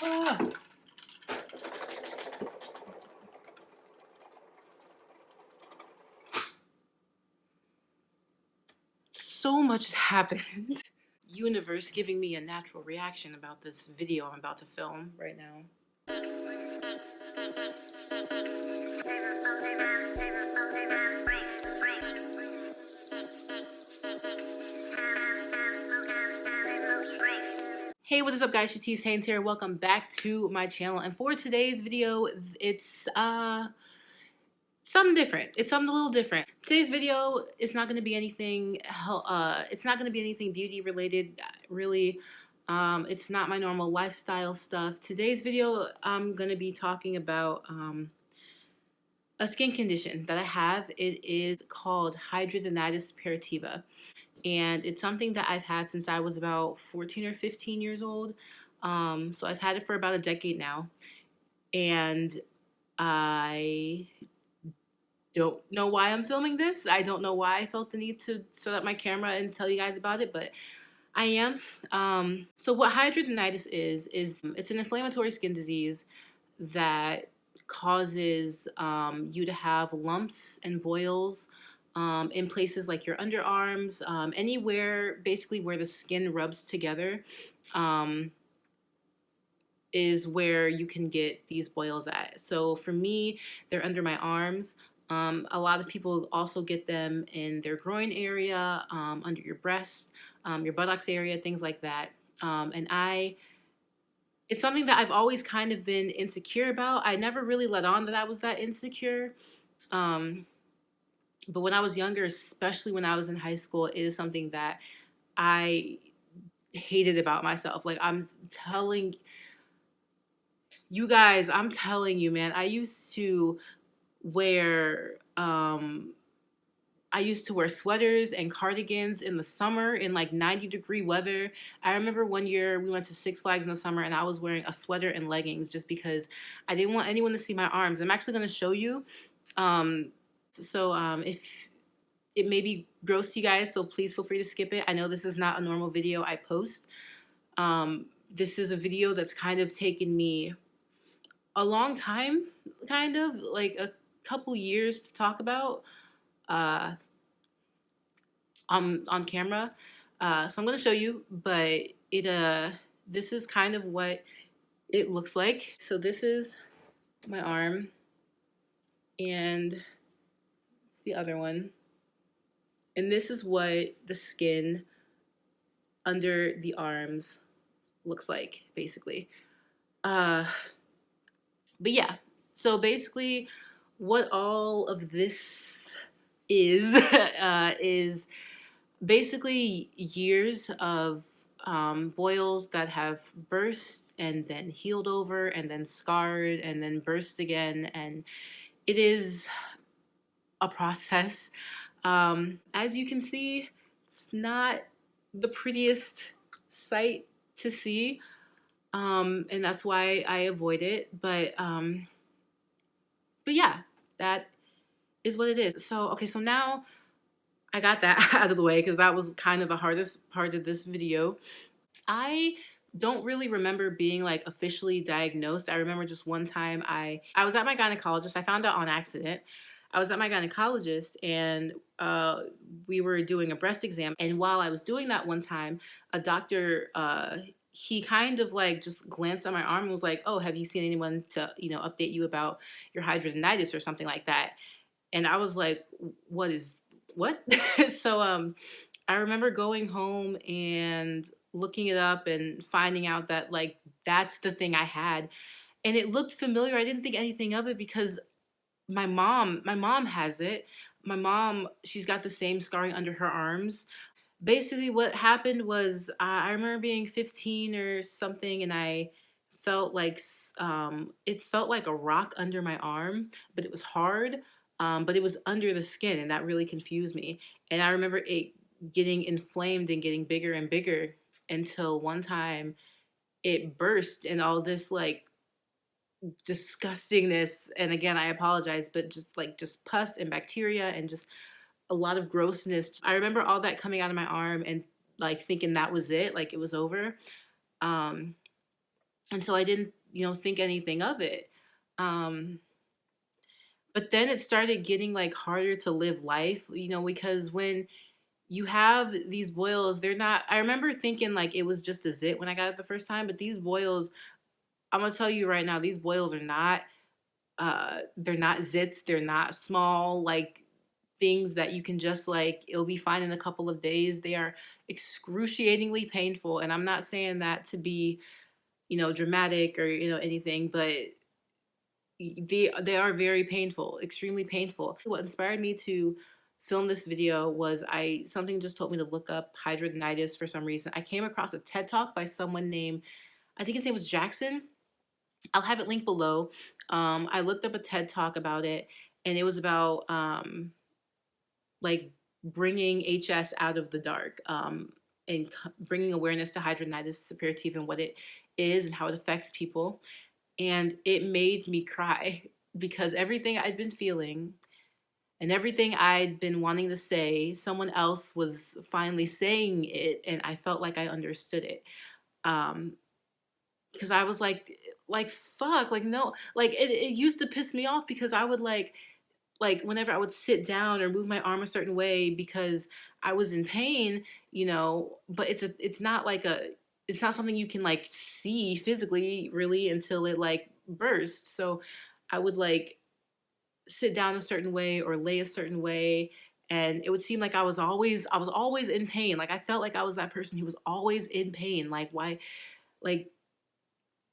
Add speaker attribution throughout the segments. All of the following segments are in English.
Speaker 1: Ah. So much has happened. Universe giving me a natural reaction about this video I'm about to film right now. Hey, what is up guys? Shatecehaynes here. Welcome back to my channel. And for today's video, it's something different. It's something a little different. Today's video is not going to be anything it's not going to be anything beauty related really. It's not my normal lifestyle stuff. Today's video I'm going to be talking about a skin condition that I have. It is called Hidradenitis Suppurativa, and it's something that I've had since I was about 14 or 15 years old. So I've had it for about a decade now, and I don't know why I'm filming this. I don't know why I felt the need to set up my camera and tell you guys about it, but I am. So what hidradenitis is it's an inflammatory skin disease that causes you to have lumps and boils in places like your underarms, anywhere basically where the skin rubs together is where you can get these boils at. So for me, they're under my arms. A lot of people also get them in their groin area, under your breast, your buttocks area, things like that. It's something that I've always kind of been insecure about. I never really let on that I was that insecure. But when I was younger, especially when I was in high school, it is something that I hated about myself. Like I'm telling you guys, I'm telling you, man, I used to wear sweaters and cardigans in the summer in like 90-degree weather. I remember one year we went to Six Flags in the summer and I was wearing a sweater and leggings just because I didn't want anyone to see my arms. I'm actually going to show you. If it may be gross to you guys, so please feel free to skip it. I know this is not a normal video I post. This is a video that's kind of taken me a long time, kind of like a couple years to talk about on camera. So I'm going to show you, but this is kind of what it looks like. So this is my arm, and it's the other one. And this is what the skin under the arms looks like, basically. But yeah, so basically what all of this is, is basically years of boils that have burst and then healed over and then scarred and then burst again. And it is a process. As you can see, it's not the prettiest sight to see. And that's why I avoid it. But yeah, that is what it is. So, okay, so now I got that out of the way because that was kind of the hardest part of this video. I don't really remember being like officially diagnosed. I remember just one time I was at my gynecologist. I found out on accident. I was at my gynecologist and we were doing a breast exam. And while I was doing that one time, a doctor, he kind of like just glanced at my arm and was like, "Oh, have you seen anyone to, update you about your hidradenitis or something like that?" And I was like, what? So I remember going home and looking it up and finding out that like that's the thing I had. And it looked familiar. I didn't think anything of it because my mom has it. My mom, she's got the same scarring under her arms. Basically what happened was I remember being 15 or something, and I felt like it felt like a rock under my arm, but it was hard. But it was under the skin, and that really confused me. And I remember it getting inflamed and getting bigger and bigger until one time it burst and all this like disgustingness. And again, I apologize, but just pus and bacteria and just a lot of grossness. I remember all that coming out of my arm and like thinking that was it, like it was over. Um, And so I didn't, think anything of it. Um, but then it started getting like harder to live life, because when you have these boils, they're not, I remember thinking like it was just a zit when I got it the first time, but these boils, I'm gonna tell you right now, these boils are not, they're not zits, they're not small, like things that you can just like, it'll be fine in a couple of days. They are excruciatingly painful. And I'm not saying that to be, dramatic or, anything, but they are very painful, extremely painful. What inspired me to film this video was I something just told me to look up hidradenitis for some reason. I came across a TED Talk by someone named, I think his name was Jackson. I'll have it linked below. I looked up a TED Talk about it, and it was about like bringing HS out of the dark, and bringing awareness to hidradenitis suppurativa and what it is and how it affects people. And it made me cry because everything I'd been feeling and everything I'd been wanting to say, someone else was finally saying it, and I felt like I understood it. Um, because I was like fuck, like no, like it used to piss me off because I would like whenever I would sit down or move my arm a certain way because I was in pain, but it's not like it's not something you can like see physically really until it like bursts. So I would like sit down a certain way or lay a certain way, and it would seem like I was always in pain. Like I felt like I was that person who was always in pain. Like why, like,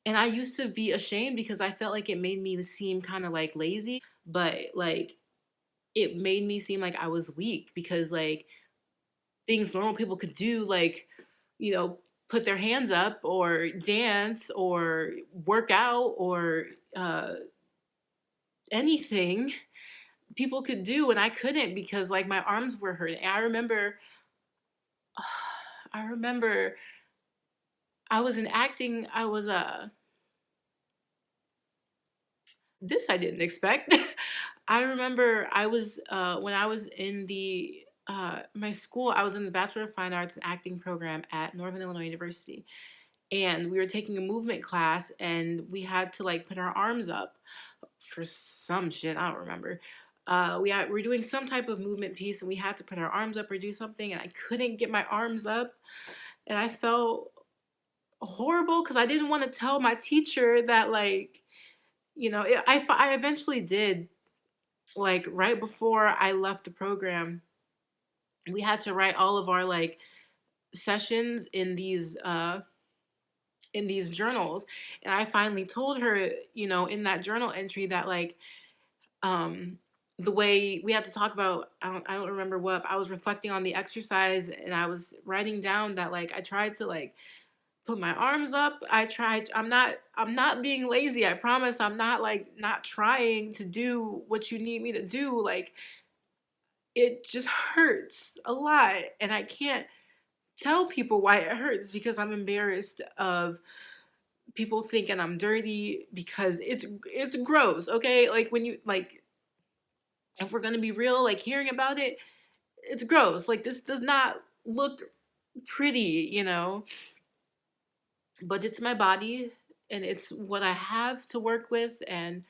Speaker 1: and I used to be ashamed because I felt like it made me seem kind of like lazy, but like it made me seem like I was weak because like things normal people could do, like, you know, put their hands up or dance or work out or anything people could do, and I couldn't because like my arms were hurting. And I remember I was in acting. I was this I didn't expect. I remember I was when I was in the my school, I was in the Bachelor of Fine Arts and Acting program at Northern Illinois University, and we were taking a movement class, and we had to like put our arms up for some shit I don't remember. We were doing some type of movement piece, and we had to put our arms up or do something, and I couldn't get my arms up, and I felt horrible because I didn't want to tell my teacher that like I eventually did, like right before I left the program. We had to write all of our like sessions in these journals, and I finally told her, in that journal entry that like um the way we had to talk about, I don't remember what, I was reflecting on the exercise, and I was writing down that like I tried to like put my arms up. I'm not being lazy. I promise I'm not like not trying to do what you need me to do. Like it just hurts a lot, and I can't tell people why it hurts because I'm embarrassed of people thinking I'm dirty because it's gross, okay? Like when you like if we're going to be real, like hearing about it, it's gross. Like this does not look pretty, but it's my body and it's what I have to work with, and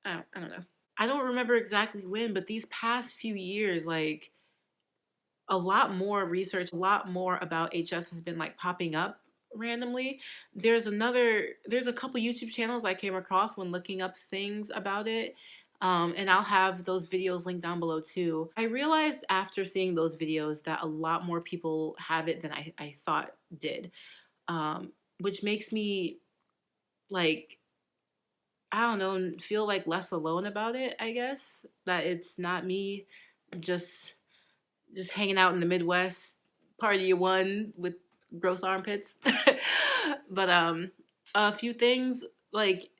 Speaker 1: I don't know. I don't remember exactly when, but these past few years, like a lot more research, a lot more about HS has been like popping up randomly. There's a couple YouTube channels I came across when looking up things about it. And I'll have those videos linked down below too. I realized after seeing those videos that a lot more people have it than I thought did. Which makes me like, I don't know, feel like less alone about it, I guess. That it's not me just hanging out in the Midwest, party of one with gross armpits. But a few things like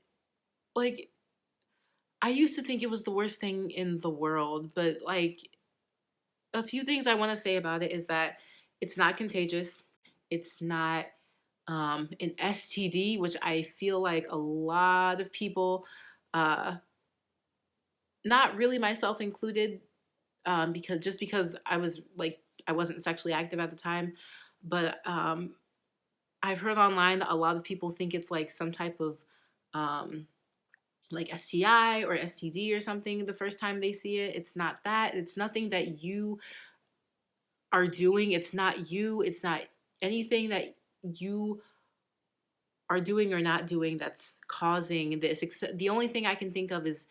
Speaker 1: I used to think it was the worst thing in the world, but like a few things I want to say about it is that it's not contagious. It's not an STD, which I feel like a lot of people, uh, not really myself included, because I was like I wasn't sexually active at the time. But I've heard online that a lot of people think it's like some type of like STI or STD or something the first time they see it. It's not that. It's nothing that you are doing. It's not you. It's not anything that you are doing or not doing that's causing this. Except the only thing I can think of is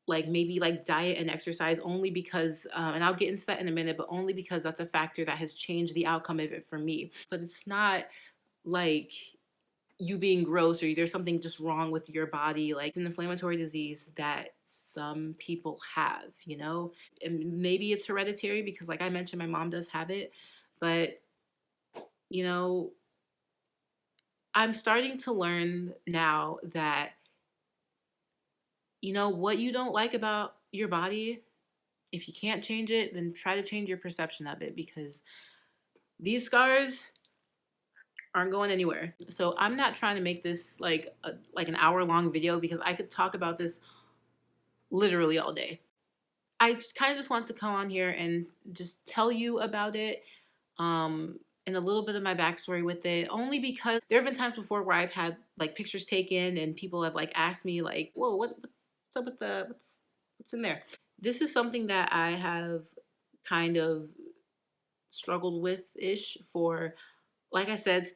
Speaker 1: like maybe like diet and exercise, only because and I'll get into that in a minute, but only because that's a factor that has changed the outcome of it for me. But it's not like you being gross or there's something just wrong with your body. Like, it's an inflammatory disease that some people have, you know. And maybe it's hereditary because, like I mentioned, my mom does have it. But you know, I'm starting to learn now that, you know, what you don't like about your body, if you can't change it, then try to change your perception of it, because these scars aren't going anywhere. So I'm not trying to make this like an hour-long video, because I could talk about this literally all day. I kind of just want to come on here and just tell you about it, and a little bit of my backstory with it, only because there have been times before where I've had like pictures taken and people have like asked me like, "Whoa, what's up with the what's in there?" This is something that I have kind of struggled with ish for, like I said,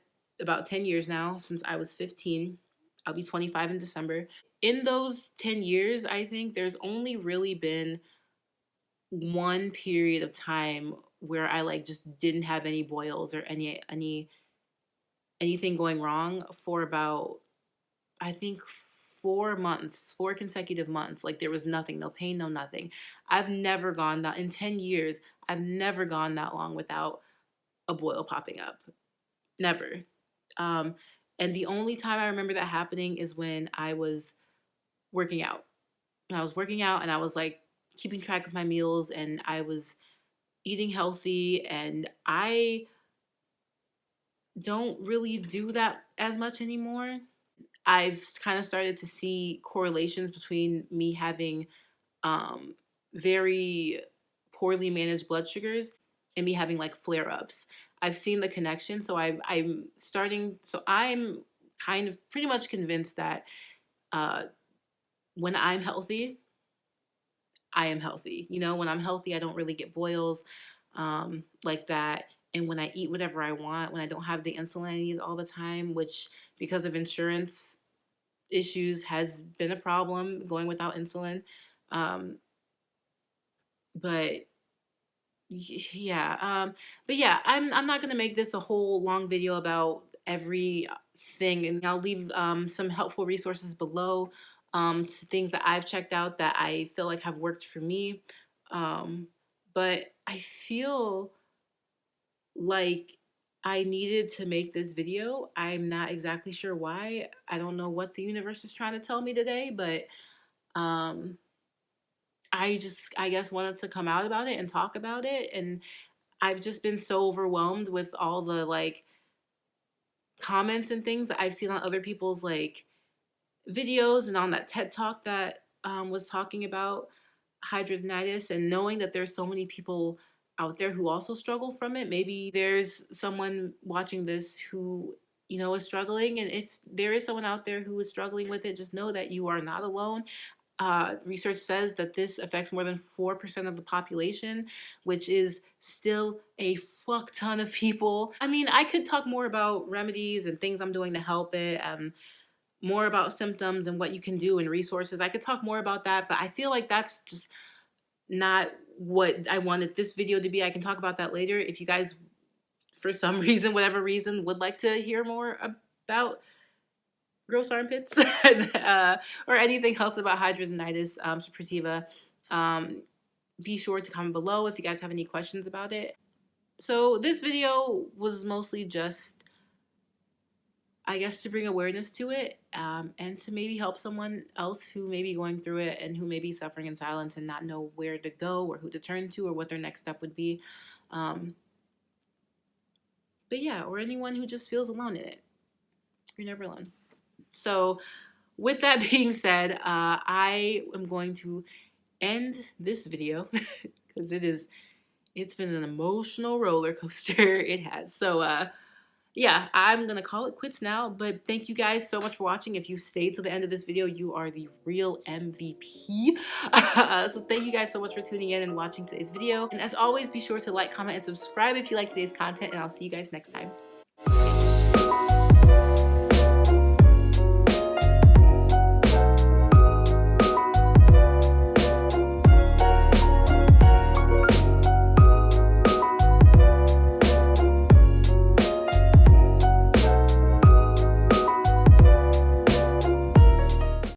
Speaker 1: about 10 years now, since I was 15. I'll be 25 in December. In those 10 years, I think there's only really been one period of time where I like just didn't have any boils or anything going wrong for about, I think, 4 months, 4 consecutive months. Like there was nothing, no pain, no nothing. I've never gone that in 10 years. I've never gone that long without a boil popping up. Never. Um, and the only time I remember that happening is when I was working out. And I was working out and I was like keeping track of my meals and I was eating healthy, and I don't really do that as much anymore. I've kind of started to see correlations between me having very poorly managed blood sugars and me having like flare ups. I've seen the connection, so I'm kind of pretty much convinced that uh, when I'm healthy, I am healthy. You know, when I'm healthy, I don't really get boils like that. And when I eat whatever I want, when I don't have the insulin I need all the time, which because of insurance issues has been a problem going without insulin. Um, but yeah, but yeah, I'm not gonna make this a whole long video about every thing, and I'll leave some helpful resources below, to things that I've checked out that I feel like have worked for me. Um, but I feel like I needed to make this video. I'm not exactly sure why. I don't know what the universe is trying to tell me today, but um, I guess wanted to come out about it and talk about it. And I've just been so overwhelmed with all the like comments and things that I've seen on other people's like videos and on that TED talk that was talking about hidradenitis, and knowing that there's so many people out there who also struggle from it. Maybe there's someone watching this who, you know, is struggling, and if there is someone out there who is struggling with it, just know that you are not alone. Research says that this affects more than 4% of the population, which is still a fuck ton of people. I mean, I could talk more about remedies and things I'm doing to help it, more about symptoms and what you can do and resources. I could talk more about that, but I feel like that's just not what I wanted this video to be. I can talk about that later if you guys, for some reason, whatever reason, would like to hear more about gross armpits, or anything else about hidradenitis suppurativa. Be sure to comment below if you guys have any questions about it. So this video was mostly just, I guess, to bring awareness to it, and to maybe help someone else who may be going through it and who may be suffering in silence and not know where to go or who to turn to or what their next step would be. Um, but yeah, or anyone who just feels alone in it. You're never alone. So with that being said, I am going to end this video because it is It's been an emotional roller coaster. It has. So, yeah, I'm gonna call it quits now, but thank you guys so much for watching. If you stayed to the end of this video, you are the real MVP. So thank you guys so much for tuning in and watching today's video. And as always, be sure to like, comment, and subscribe if you like today's content, and I'll see you guys next time.